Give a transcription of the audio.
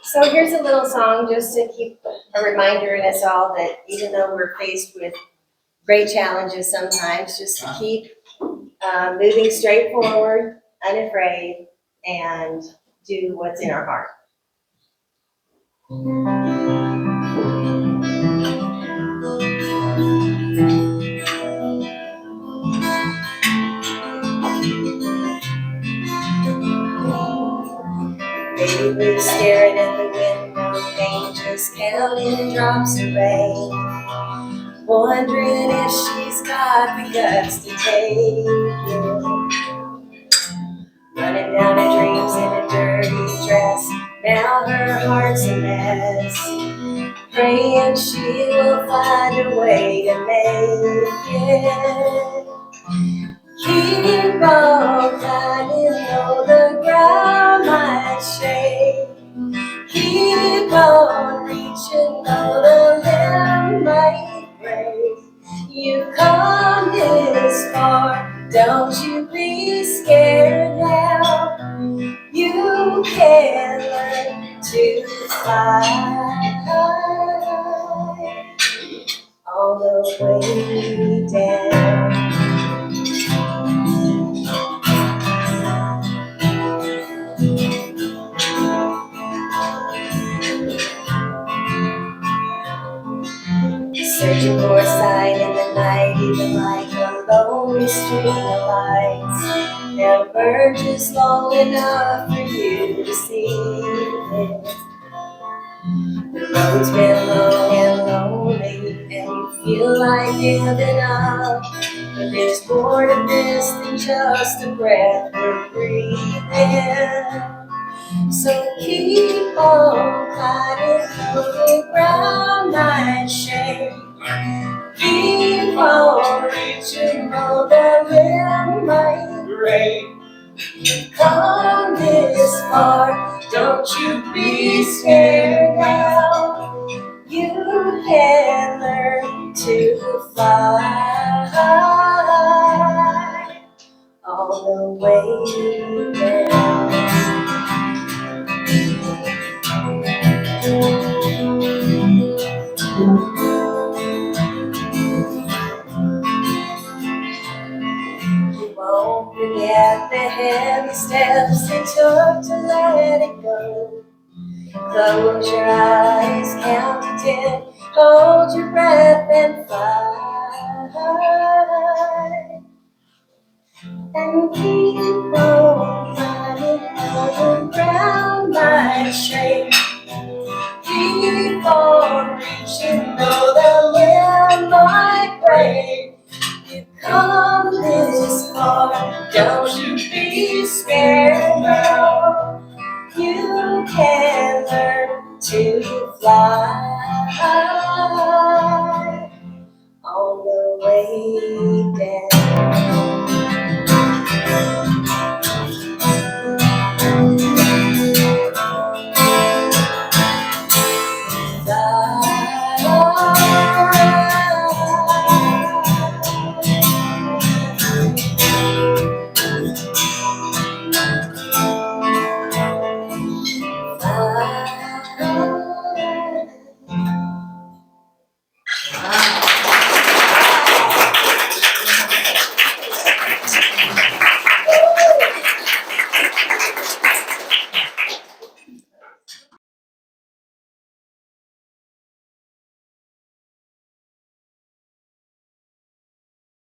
So here's a little song just to keep a reminder in us all that even though we're faced with great challenges sometimes, just to keep moving straight forward, unafraid, and do what's in our heart. Baby Ruth staring at the window pane, just counting drops of rain, wondering if she's got the guts to take it. Running down her dreams in a dirty dress, now her heart's a mess. Praying she will find a way to make it. Keep on climbing though the ground might shake. Keep on reaching though the limb might break. You've come this far, don't you be scared now. You can learn to fly all the way down. Searching for a sign in the night, even like a lonely street of lights. Never just long enough for you to see it. The road's been long and lonely, and you feel like giving up. But there's more to this than just a breath we're breathing. So keep on climbing though the ground might shake. Keep on reaching though the limb might break. You've come this far, don't you be scared now. You can learn to fly all the way down. You won't forget the heavy steps it took to let it go. Close your eyes, count to 10, hold your breath and fly. And keep on climbing though the ground might shake. Keep on reaching though the limb might break. You've come this far, don't you be scared now. You can learn to fly all the way down.